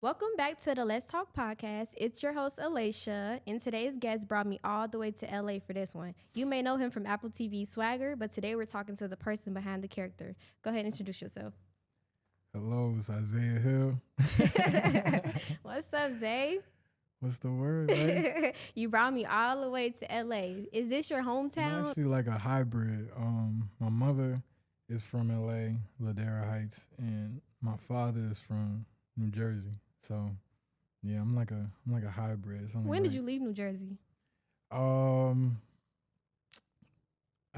Welcome back to the Let's Talk podcast. It's your host, Alacia, and today's guest brought me all the way to LA for this one. You may know him from Apple TV Swagger, but today we're talking to the person behind the character. Go ahead and introduce yourself. Hello, it's Isaiah Hill. What's up, Zay? What's the word? Like? You brought me all the way to LA. Is this your I'm hometown? actually like a hybrid. My mother is from LA, Ladera Heights, and my father is from New Jersey. So yeah, I'm like a hybrid. It's only When did like- you leave New Jersey? I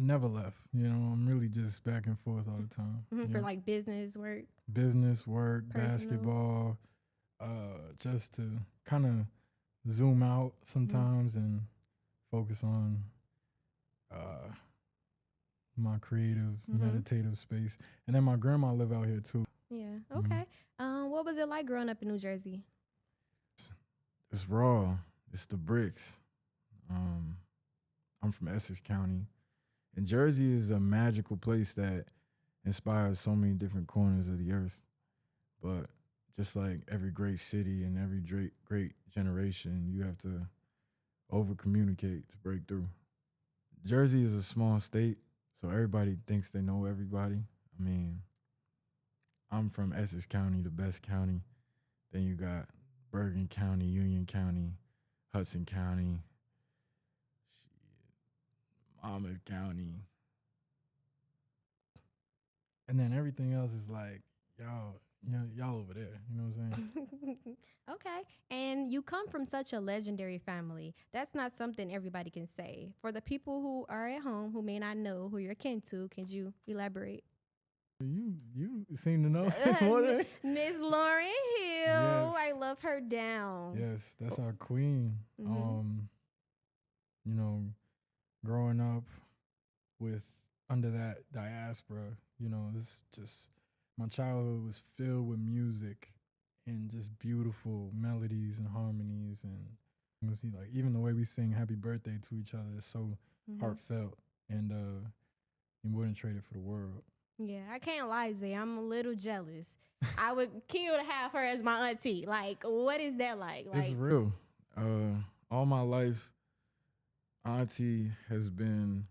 never left. I'm really just back and forth all the time. For like business work? Business, work, Personal. basketball, just to kind of zoom out sometimes and focus on my creative, meditative space. And then my grandma live out here too. Yeah, okay. What was it like growing up in New Jersey? It's raw. It's the bricks. I'm from Essex County. And Jersey is a magical place that inspires so many different corners of the earth. But just like every great city and every great generation, you have to over-communicate to break through. Jersey is a small state, so everybody thinks they know everybody. I mean, I'm from Essex County, the best county. Then you got Bergen County, Union County, Hudson County, Monmouth County. And then everything else is like, y'all over there. You know what I'm saying? Okay. And you come from such a legendary family. That's not something everybody can say. For the people who are at home who may not know who you're kin to, can you elaborate? You seem to know. What? Miss Lauryn Hill. Yes. I love her down. Yes, that's our queen. Mhm. Growing up under that diaspora, it's just my childhood was filled with music and just beautiful melodies and harmonies, and you see, like, even the way we sing happy birthday to each other is so heartfelt, and you wouldn't trade it for the world. Yeah, I can't lie, Zay. I'm a little jealous. I would kill to have her as my auntie. Like, what is that like? It's real. All my life, Auntie has been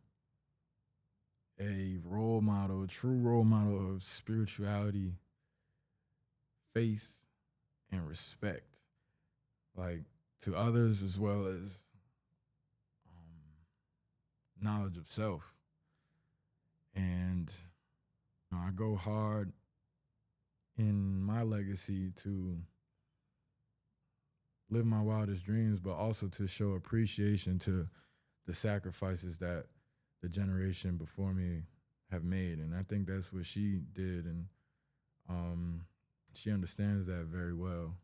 a role model, a true role model of spirituality, faith, and respect, like, to others as well as knowledge of self. And I go hard in my legacy to live my wildest dreams, but also to show appreciation to the sacrifices that the generation before me have made. And I think that's what she did, and she understands that very well,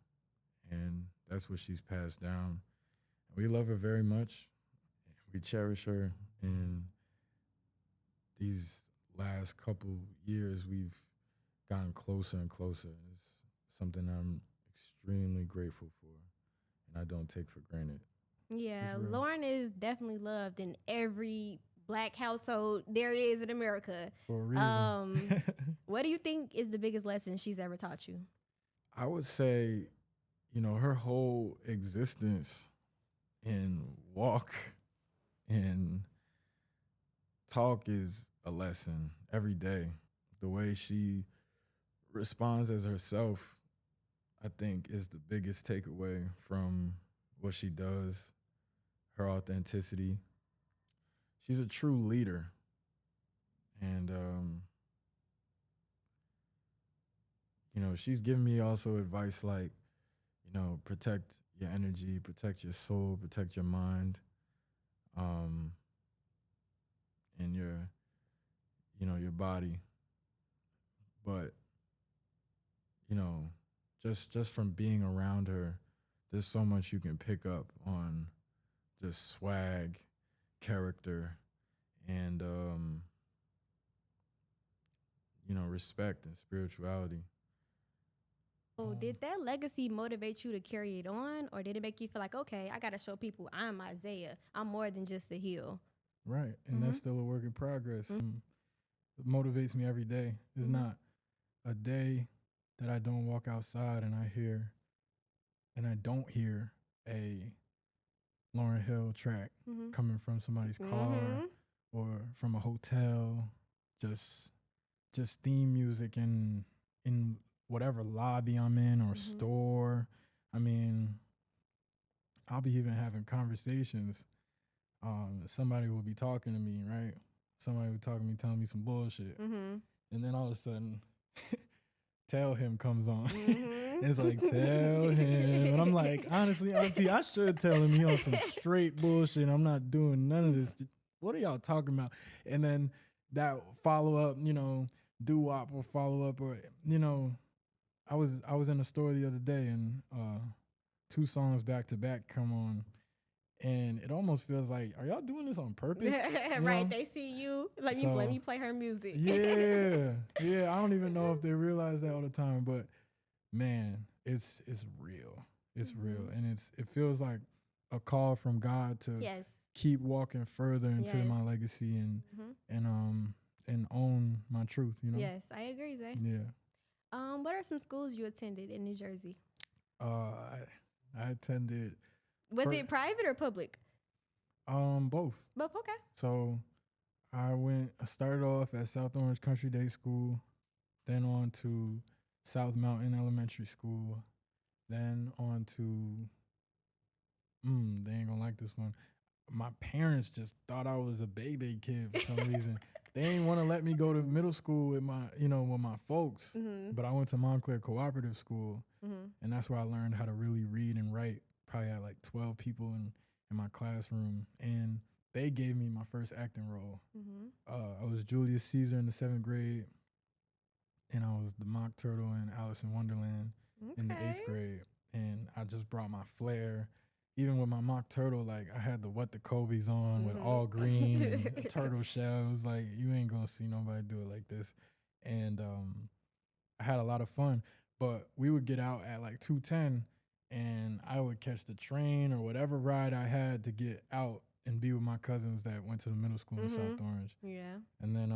and that's what she's passed down. We love her very much. We cherish her, and these last couple years we've gotten closer and closer. It's something I'm extremely grateful for, and I don't take for granted. Yeah, Lauren is definitely loved in every Black household there is in America. For a reason. What do you think is the biggest lesson she's ever taught you? I would say, her whole existence and walk and talk is a lesson every day. The way she responds as herself, I think, is the biggest takeaway from what she does, her authenticity. She's a true leader. And, she's given me also advice like, protect your energy, protect your soul, protect your mind, and your body. But, just from being around her, there's so much you can pick up on just swag, character, and, respect and spirituality. So did that legacy motivate you to carry it on, or did it make you feel like, okay, I got to show people I'm Isaiah. I'm more than just a heel? Right, and that's still a work in progress. It motivates me every day. There's not a day that I don't walk outside and I hear and I don't hear a Lauryn Hill track coming from somebody's car or from a hotel, just theme music in whatever lobby I'm in or store. I mean, I'll be even having conversations. Somebody will be talking to me, right? Somebody will talk to me, telling me some bullshit. And then all of a sudden, Tell Him comes on. It's like, tell him. And I'm like, honestly, Auntie, I should tell him he on some straight bullshit. I'm not doing none of this. What are y'all talking about? And then that follow up, doo-wop will follow up. Or, I was in a store the other day and 2 songs back to back come on. And it almost feels like, are y'all doing this on purpose? Right, they see you. Let me play her music. Yeah. I don't even know if they realize that all the time, but man, it's real. It's real, and it feels like a call from God to keep walking further into my legacy and own my truth. Yes, I agree, Zay. Yeah. What are some schools you attended in New Jersey? I attended. Was it private or public? Both. Both, okay. So I started off at South Orange Country Day School, then on to South Mountain Elementary School, then on to, they ain't gonna like this one. My parents just thought I was a baby kid for some reason. They didn't want to let me go to middle school with my folks, but I went to Montclair Cooperative School, and that's where I learned how to really read and write. Probably had like 12 people in my classroom, and they gave me my first acting role. I was Julius Caesar in the 7th grade, and I was the Mock Turtle in Alice in Wonderland in the 8th grade. And I just brought my flair. Even with my Mock Turtle, like I had the What the Kobe's on with all green and turtle shells. Like, you ain't gonna see nobody do it like this. And I had a lot of fun. But we would get out at like 2:10, and I would catch the train or whatever ride I had to get out and be with my cousins that went to the middle school in South Orange. Yeah. And then,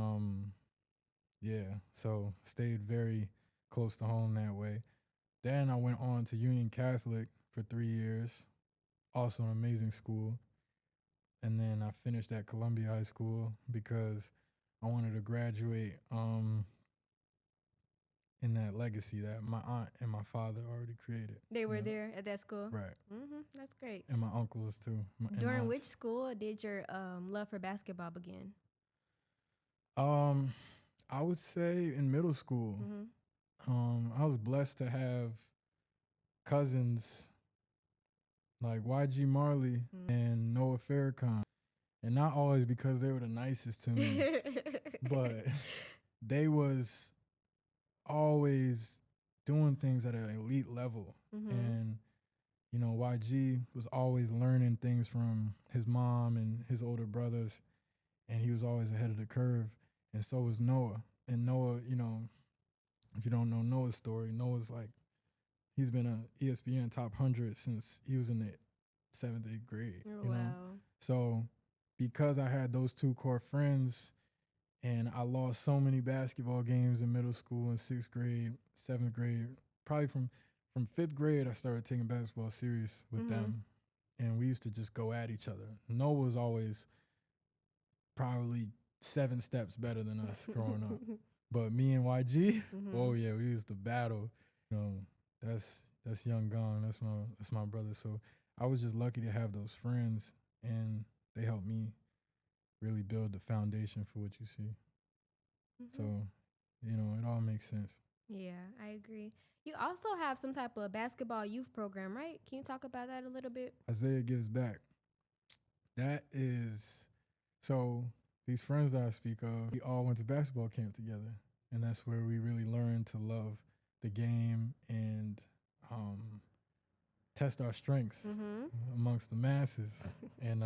so stayed very close to home that way. Then I went on to Union Catholic for 3 years, also an amazing school. And then I finished at Columbia High School because I wanted to graduate in that legacy that my aunt and my father already created. They were there at that school? Right. That's great. And my uncles too. During which school did your love for basketball begin? I would say in middle school. I was blessed to have cousins like YG Marley and Noah Farrakhan. And not always because they were the nicest to me, but they was always doing things at an elite level. And, YG was always learning things from his mom and his older brothers, and he was always ahead of the curve. And so was Noah. And Noah, if you don't know Noah's story, Noah's like, he's been a ESPN top 100 since he was in the 7th, 8th grade. Wow. So because I had those 2 core friends, and I lost so many basketball games in middle school and 6th grade, 7th grade, probably from 5th grade, I started taking basketball serious with them. And we used to just go at each other. Noah was always probably 7 steps better than us growing up. But me and YG, oh yeah, we used to battle. That's Young Gone. That's my brother. So I was just lucky to have those friends, and they helped me really build the foundation for what you see. So, it all makes sense. Yeah, I agree. You also have some type of basketball youth program, right? Can you talk about that a little bit? Isaiah Gives Back. That is, so these friends that I speak of, we all went to basketball camp together. And that's where we really learned to love the game and test our strengths amongst the masses. And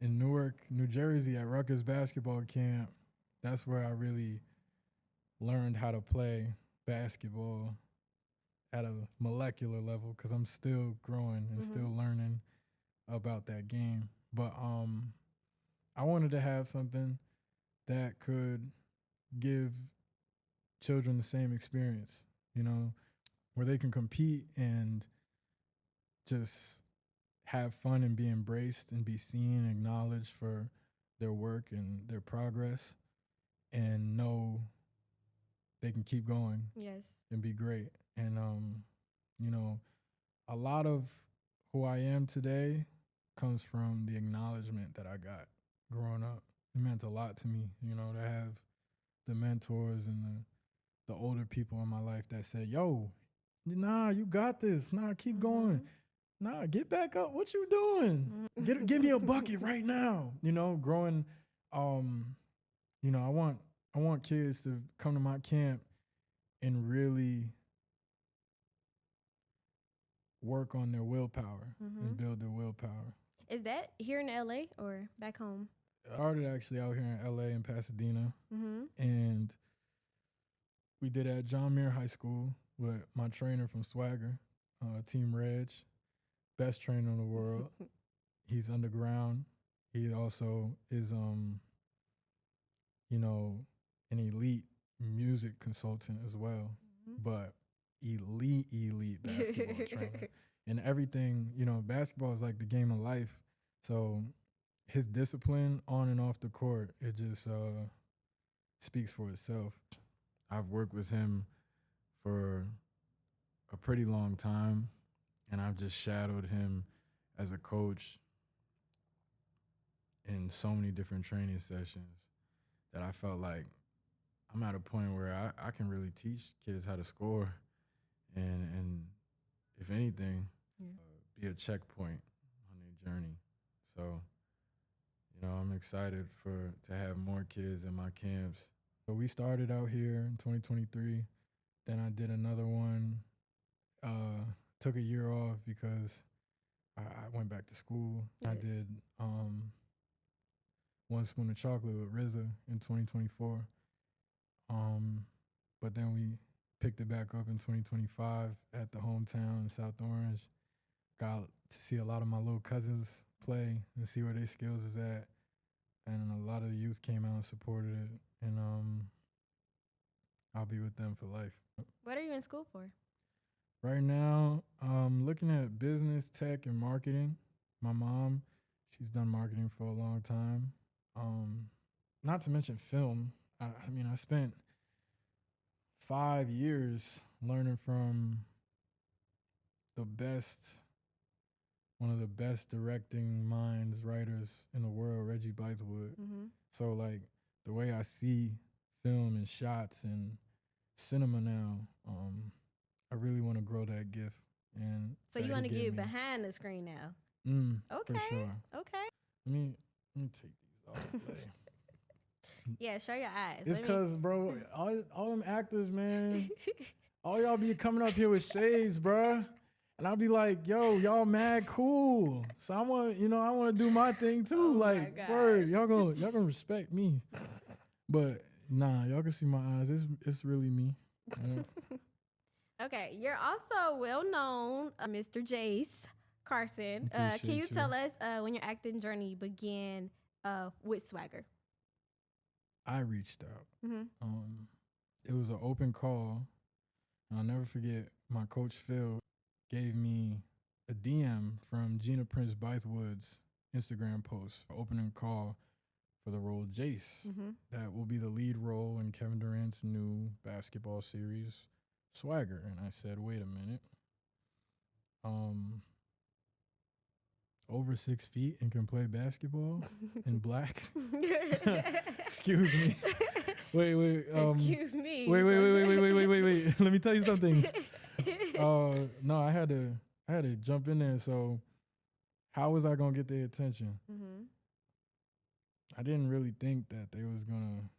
in Newark, New Jersey, at Rutgers basketball camp, that's where I really learned how to play basketball at a molecular level, because I'm still growing and still learning about that game. But I wanted to have something that could give children the same experience, where they can compete and just have fun and be embraced and be seen and acknowledged for their work and their progress, and know they can keep going Yes. and be great. And you know, a lot of who I am today comes from the acknowledgement that I got growing up. It meant a lot to me, to have the mentors and the older people in my life that said, "Yo, nah, you got this. Nah, keep going. Nah, get back up. What you doing? Give me a bucket right now." Growing, I want kids to come to my camp and really work on their willpower and build their willpower. Is that here in LA or back home? I started actually out here in LA in Pasadena, and we did it at John Muir High School with my trainer from Swagger, Team Reg, best trainer in the world. He's underground. He also is, an elite music consultant as well, but elite basketball trainer. And everything, basketball is like the game of life. So his discipline on and off the court, it just speaks for itself. I've worked with him for a pretty long time, and I've just shadowed him as a coach in so many different training sessions that I felt like I'm at a point where I can really teach kids how to score and if anything, be a checkpoint on their journey. So, I'm excited to have more kids in my camps. So we started out here in 2023. Then I did another one, took a year off because I went back to school. I did One Spoon of Chocolate with RZA in 2024. But then we picked it back up in 2025 at the hometown in South Orange. Got to see a lot of my little cousins play and see where their skills is at. And a lot of the youth came out and supported it. And I'll be with them for life. What are you in school for? Right now, I'm looking at business, tech, and marketing. My mom, she's done marketing for a long time. Not to mention film. I spent 5 years learning from one of the best directing minds, writers in the world, Reggie Bythewood. So like the way I see film and shots and cinema now, I really want to grow that gift. And so you want to get behind the screen now? Okay. For sure. Okay. Let me take these off. Yeah, show your eyes. It's because, bro, all them actors, man, all y'all be coming up here with shades, bro. And I'll be like, yo, y'all mad cool. So I want to do my thing too. Word, y'all gonna respect me. But nah, y'all can see my eyes. It's really me. Okay, you're also well known, Mr. Jace Carson. Can you tell us when your acting journey began with Swagger? I reached out. It was an open call. I'll never forget, my coach Phil gave me a DM from Gina Prince Bythewood's Instagram post, opening call for the role Jace. That will be the lead role in Kevin Durant's new basketball series, Swagger. And I said, wait a minute. Over 6 feet and can play basketball in black? Excuse me. Wait. Excuse me. Wait. Let me tell you something. No, I had to jump in there. So how was I gonna get their attention? I didn't really think that they was gonna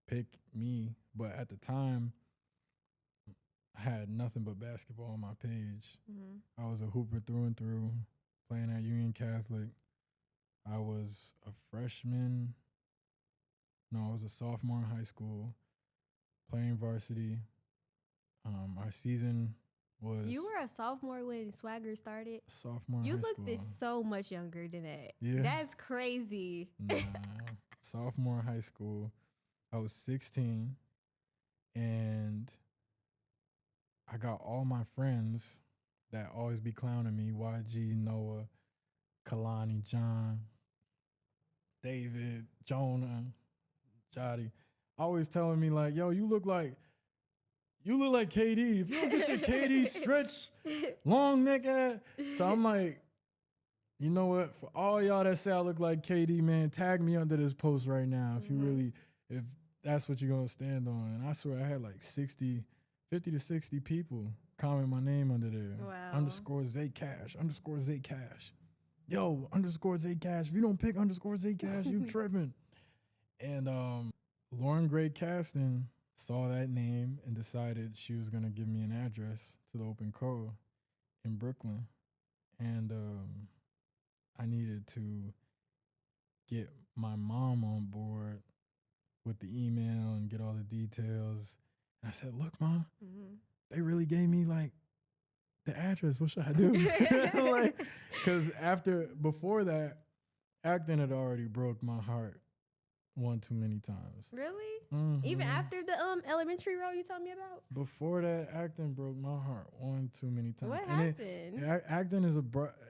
pick me, but at the time, I had nothing but basketball on my page. I was a hooper through and through, playing at Union Catholic. I was a freshman. No, I was a sophomore in high school, playing varsity. Our season was... You were a sophomore when Swagger started? Sophomore in high school. You looked so much younger than that. Yeah. That's crazy. Nah, sophomore in high school. I was 16, and I got all my friends that always be clowning me. YG, Noah, Kalani, John, David, Jonah, Jody, always telling me like, yo, you look like KD. If you don't get your KD stretch, long neck ass. So I'm like, you know what? For all y'all that say I look like KD, man, tag me under this post right now if you really, if that's what you're going to stand on. And I swear I had like 50 to 60 people comment my name under there. Wow. Underscore Zaycash, underscore Zaycash. Yo, underscore Zaycash. If you don't pick underscore Zaycash, you tripping. And Lauren Gray Caston saw that name and decided she was going to give me an address to the open call in Brooklyn. And I needed to get my mom on board with the email and get all the details. And I said, look, Mom, they really gave me like the address. What should I do? Like, because before that, acting had already broke my heart one too many times. Really? Mm-hmm. Even after the elementary role you told me about? Before that, acting broke my heart one too many times. What and happened?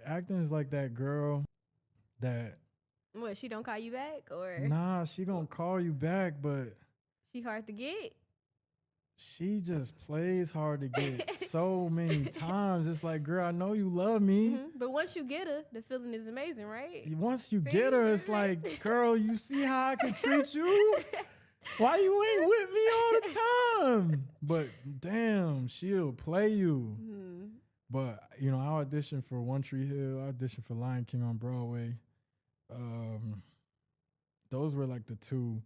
Acting is like that girl that. What, she don't call you back, or? Nah, she gonna call you back, but She hard to get? she just plays hard to get so many times. It's like, girl, I know you love me. But once you get her, the feeling is amazing, right? Once you get her, it's like, girl, you see how I can treat you? Why you ain't with me all the time? But damn, she'll play you. But, you know, I auditioned for One Tree Hill. I auditioned for Lion King on Broadway. Those were like the two.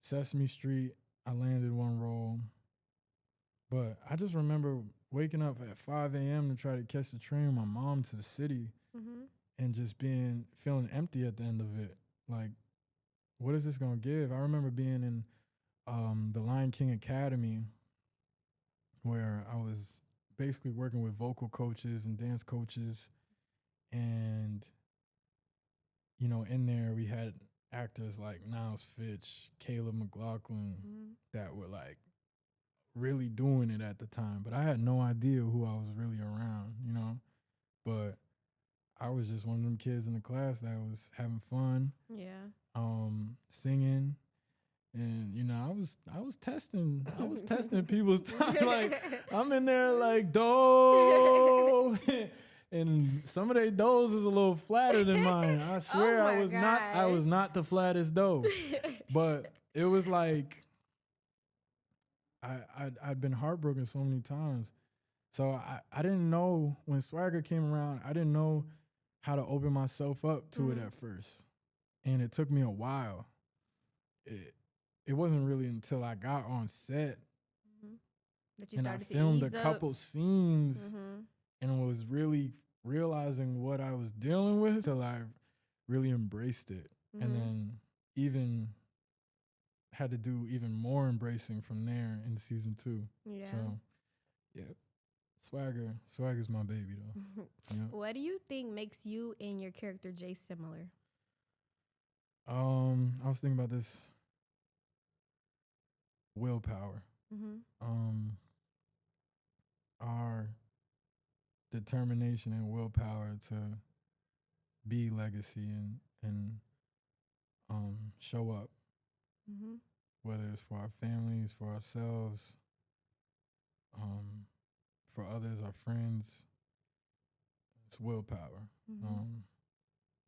Sesame Street, I landed one role. But I just remember waking up at 5 a.m. to try to catch the train with my mom to the city and just feeling empty at the end of it. Like, what is this going to give? I remember being in the Lion King Academy where I was basically working with vocal coaches and dance coaches. And, you know, in there we had actors like Niles Fitch, Caleb McLaughlin that were like really doing it at the time. But I had no idea who I was really around, you know. But I was just one of them kids in the class that was having fun. Yeah. Singing. And, you know, I was testing people's time. Like, I'm in there like, do. And some of their does is a little flatter than mine. I swear I was not the flattest dough. But it was like I'd been heartbroken so many times. So I didn't know when Swagger came around, I didn't know how to open myself up to it at first. And it took me a while. It wasn't really until I got on set that you and I started filmed to a ease couple scenes and was really realizing what I was dealing with till I really embraced it. And then even had to do even more embracing from there in season 2. Yeah. So, yeah. Swagger's my baby though. Yeah. What do you think makes you and your character Jace similar? I was thinking about this. Willpower. Our determination and willpower to be legacy and show up. Whether it's for our families, for ourselves, for others, our friends. It's willpower.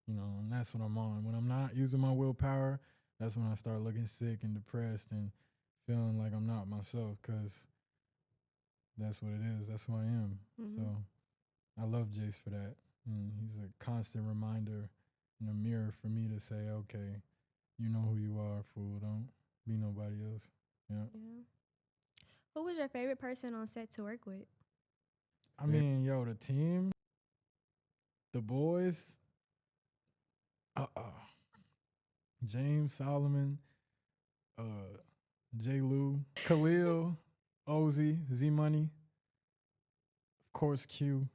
You know, and that's what I'm on. When I'm not using my willpower, that's when I start looking sick and depressed and feeling like I'm not myself, because that's what it is. That's who I am. So I love Jace for that. And he's a constant reminder and a mirror for me to say, okay, you know who you are, fool. Don't be nobody else. Yeah. Who was your favorite person on set to work with? I mean, yo, the team, the boys, James, Solomon, J. Lou, Khalil, Ozzy, Z Money, of course Q.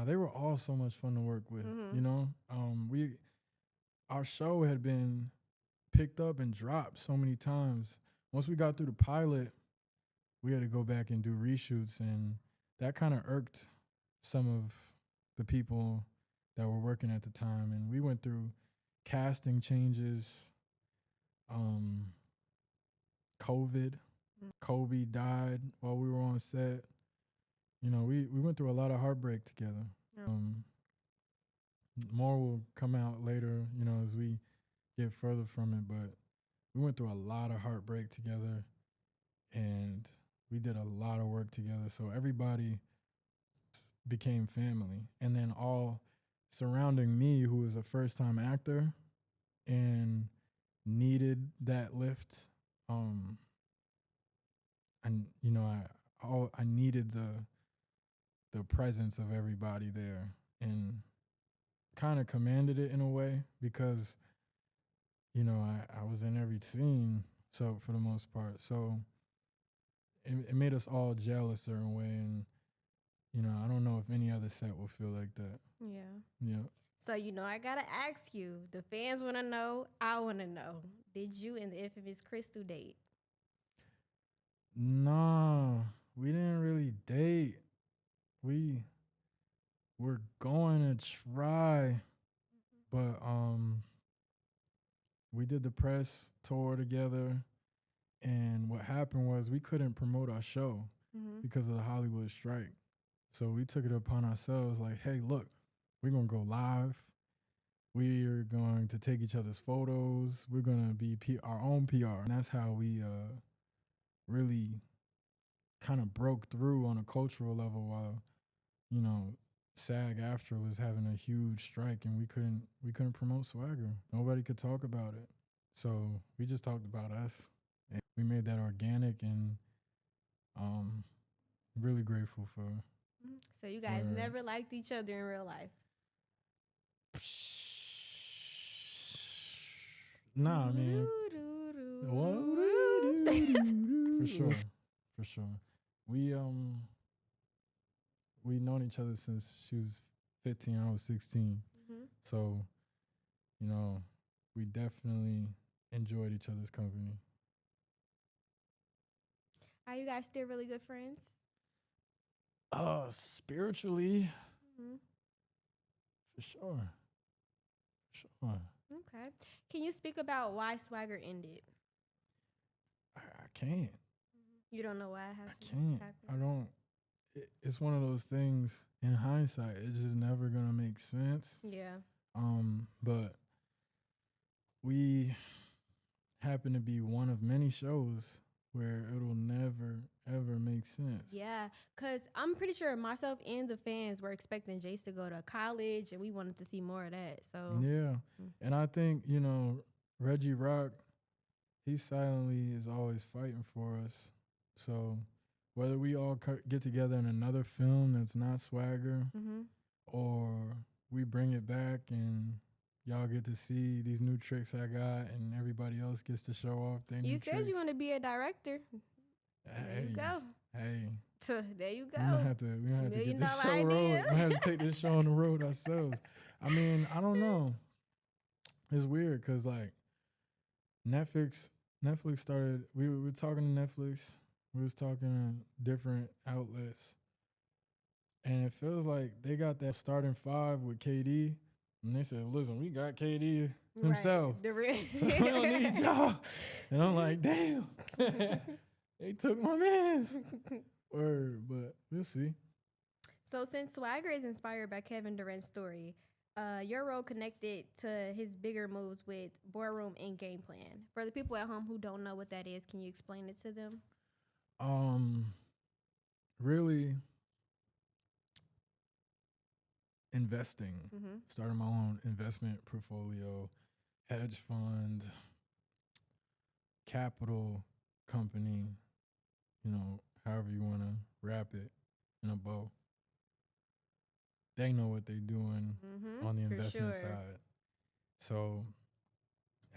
They were all so much fun to work with. You know, our show had been picked up and dropped so many times. Once we got through the pilot, we had to go back and do reshoots, and that kind of irked some of the people that were working at the time, and we went through casting changes, COVID. Kobe died while we were on set. You know, we went through a lot of heartbreak together. More will come out later, you know, as we get further from it, but we went through a lot of heartbreak together, and we did a lot of work together. So everybody became family. And then all surrounding me, who was a first-time actor and needed that lift, and you know, I needed the presence of everybody there, and kind of commanded it in a way, because you know, I was in every scene, so for the most part. So it made us all gel a certain way, and you know, I don't know if any other set will feel like that. Yeah. Yeah. So, you know, I gotta ask you. The fans want to know. I want to know. Did you and the infamous Crystal date? Nah, we didn't really date. We were going to try, but we did the press tour together, and what happened was we couldn't promote our show because of the Hollywood strike. So we took it upon ourselves, like, hey, look, we're gonna go live. We are going to take each other's photos. We're gonna be our own PR, and that's how we really kind of broke through on a cultural level. While you know, SAG-AFTRA was having a huge strike, and we couldn't promote Swagger. Nobody could talk about it. So we just talked about us. And we made that organic, and really grateful for. So you guys never liked each other in real life? Nah, I mean, for sure. We known each other since she was 15, I was 16. So, you know, we definitely enjoyed each other's company. Are you guys still really good friends? Spiritually, for sure. Okay. Can you speak about why Swagger ended? I can't. You don't know why it happened? I can't. I don't. It's one of those things, in hindsight, it's just never gonna make sense. Yeah. But we happen to be one of many shows where it'll never, ever make sense. Yeah, because I'm pretty sure myself and the fans were expecting Jace to go to college, and we wanted to see more of that. So yeah. And I think, you know, Reggie Rock, he silently is always fighting for us. So whether we all get together in another film that's not Swagger, or we bring it back and y'all get to see these new tricks I got, and everybody else gets to show off their new tricks. You said you want to be a director. There you go. Hey. There you go. We don't have to get this show rolling. We have to take this show on the road ourselves. I mean, I don't know. It's weird because, like, Netflix started, we were talking to Netflix. We was talking to different outlets. And it feels like they got that starting five with KD. And they said, listen, we got KD himself. Right. So we don't need y'all. And I'm like, damn. They took my man's. Word, but we'll see. So since Swagger is inspired by Kevin Durant's story, your role connected to his bigger moves with Boardroom and Game Plan. For the people at home who don't know what that is, can you explain it to them? Really investing, starting my own investment portfolio, hedge fund, capital company, you know, however you want to wrap it in a bow. They know what they're doing on the investment side. So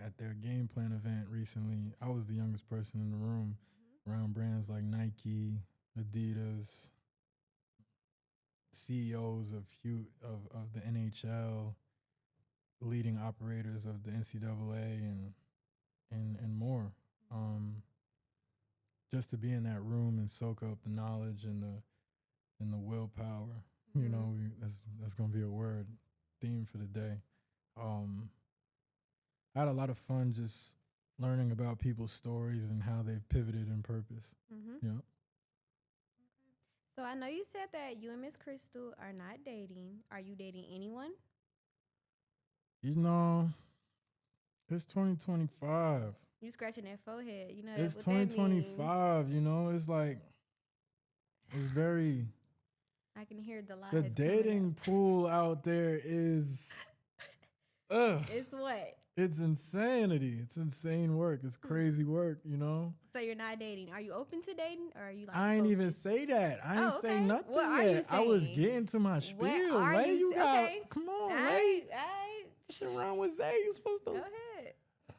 at their Game Plan event recently, I was the youngest person in the room around brands like Nike, Adidas, CEOs of the NHL, leading operators of the NCAA, and more. Just to be in that room and soak up the knowledge and the willpower. You know, that's gonna be a word theme for the day. I had a lot of fun just learning about people's stories and how they've pivoted in purpose. Yeah. So I know you said that you and Miss Crystal are not dating. Are you dating anyone? You know, it's 2025. You scratching that forehead. You know It's what that mean. 2025. You know, it's like it's very. I can hear the lies. The dating pool out there is. It's what? It's insanity. It's insane work. It's crazy work, you know? So you're not dating. Are you open to dating or are you like I ain't even say that. I ain't say nothing yet. I was getting to my spiel. Lay, you got come on, Lay. What's wrong with Zay? You supposed to go ahead.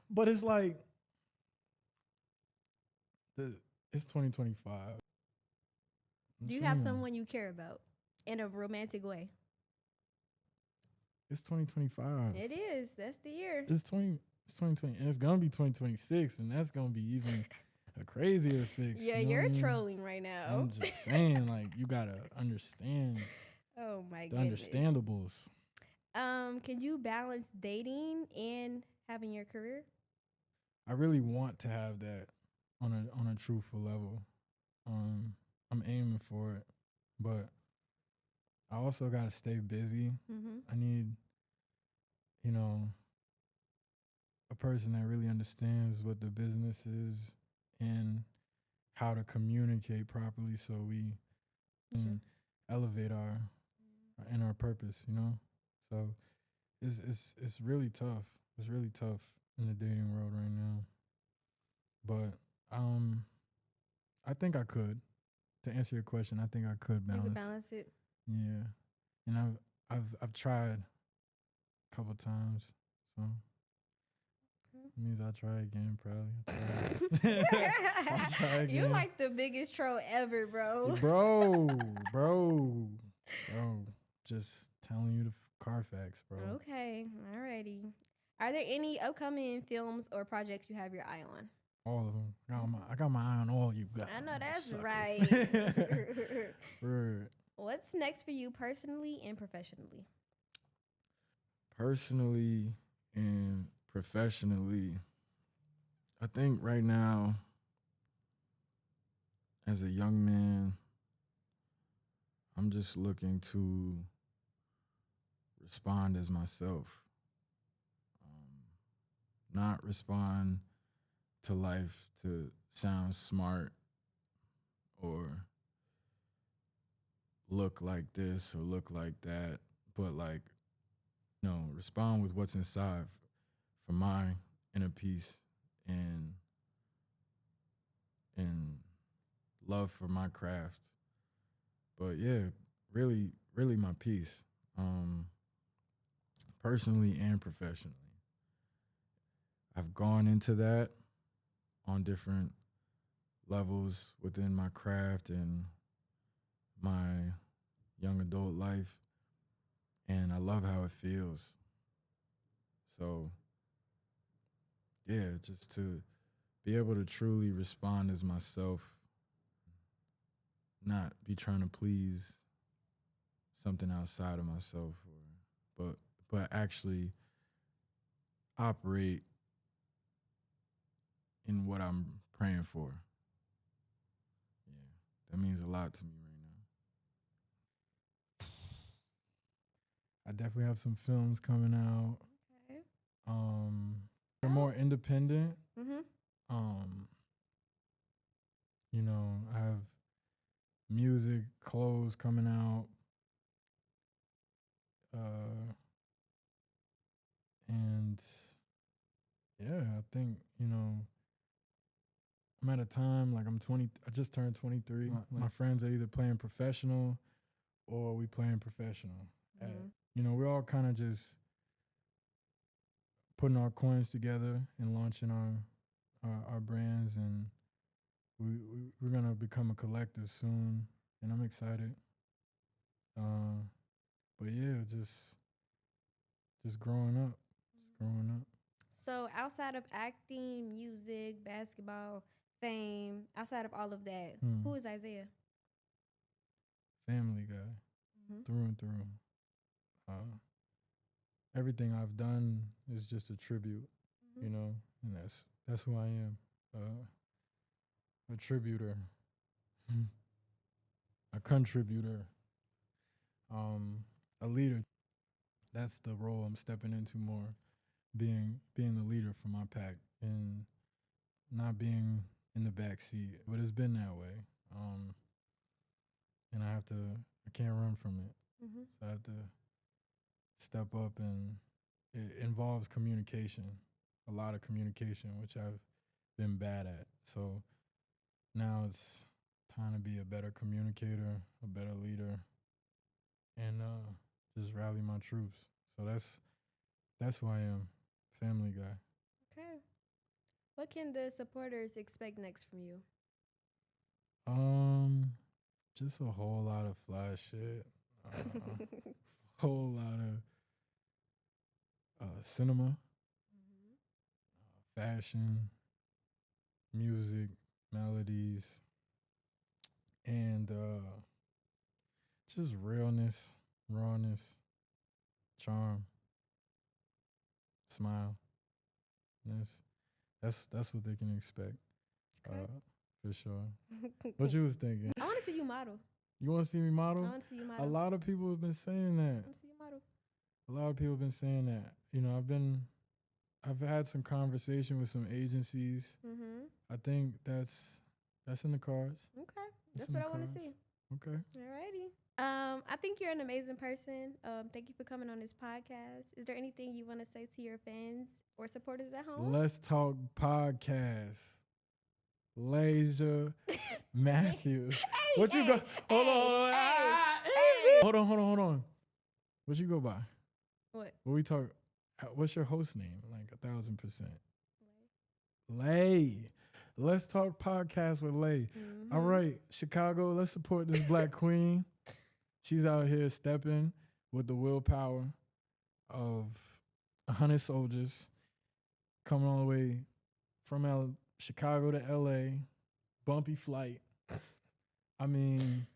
But it's like it's 2025. Do you have someone you care about in a romantic way? It's 2025. It is. That's the year. It's 2020. And it's gonna be 2026, and that's gonna be even a crazier fix. Yeah, you're trolling right now. I'm just saying, like, you gotta understand. Oh my the goodness. Understandables. Can you balance dating and having your career? I really want to have that on a truthful level. I'm aiming for it, but I also gotta stay busy. I need, you know, a person that really understands what the business is and how to communicate properly so we can elevate our inner purpose, you know? So it's really tough. It's really tough in the dating world right now. But I think I could. To answer your question, I think I could balance. You could balance it. Yeah. And I've tried a couple times. So it means I'll try again, probably. I'll try again. You like the biggest troll ever, bro. Bro. Just telling you the car facts, bro. Okay. Alrighty. Are there any upcoming films or projects you have your eye on? All of them. I got my eye on all you guys. I know that's suckers. right. Word. What's next for you personally and professionally? Personally and professionally, I think right now, as a young man, I'm just looking to respond as myself. Not respond to life to sound smart or look like this or look like that, but like, respond with what's inside for my inner peace and love for my craft. But yeah, really, really my peace, personally and professionally. I've gone into that on different levels within my craft and my young adult life, and I love how it feels. So, yeah, just to be able to truly respond as myself, not be trying to please something outside of myself, but actually operate in what I'm praying for. Yeah, that means a lot to me right now. I definitely have some films coming out. Okay. They're more independent. I have music, clothes coming out. And yeah, I think, I'm at a time, like I'm 20, I just turned 23. My friends are either playing professional or we playing professional. We're all kind of just putting our coins together and launching our brands, and we're going to become a collective soon, and I'm excited. But yeah, just growing up. So outside of acting, music, basketball, fame, outside of all of that, who is Isaiah? family guy Mhm. through and through. Everything I've done is just a tribute, Mhm. you know, and that's who I am. A tributor, a contributor, a leader. That's the role I'm stepping into more, being the leader for my pack and not being in the back seat. But it's been that way, and I can't run from it. Mhm. So I have to step up, and it involves communication, a lot of communication, which I've been bad at. So now it's time to be a better communicator, a better leader, and just rally my troops. So that's who I am, family guy. Okay. What can the supporters expect next from you? Um, just a whole lot of fly shit, whole lot of cinema, Mhm. fashion, music, melodies, and just realness, rawness, charm, smile. That's what they can expect, Okay. for sure. What you was thinking? I want to see you model. You want to see me I model? want to see you A model. lot of people have been saying I that. want to see you model. A lot of people have been saying that. You know, I've had some conversation with some agencies. Mhm. I think that's in the cards. Okay. That's That's in what the I want to cards. see. Okay. Alrighty. I think you're an amazing person. Thank you for coming on this podcast. Is there anything you want to say to your fans or supporters at home? Let's Talk Podcast. Lasia Matthews. Hey, What you go? Hold on, hold on. hey. Hold on. What you go by? What? What we talk? What's your host name? Like 1,000%. Lay. Let's Talk Podcast with Lay. Mm-hmm. All right, Chicago, let's support this black queen. She's out here stepping with the willpower of 100 soldiers coming all the way from Chicago to LA. Bumpy flight. I mean,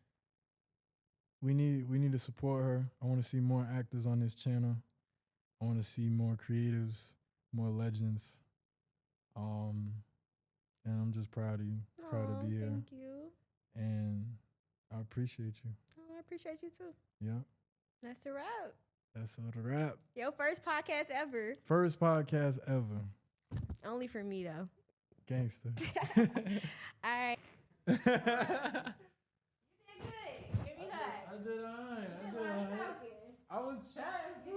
we need to support her. I want to see more actors on this channel. I want to see more creatives, more legends. And I'm just proud of you. Proud to be here. Thank you. And I appreciate you. Oh, I appreciate you too. Yeah. That's a wrap. That's all the wrap. Your first podcast ever. First podcast ever. Only for me though. Gangster. All right. You did good. Give me that. I did all right. I was chatting.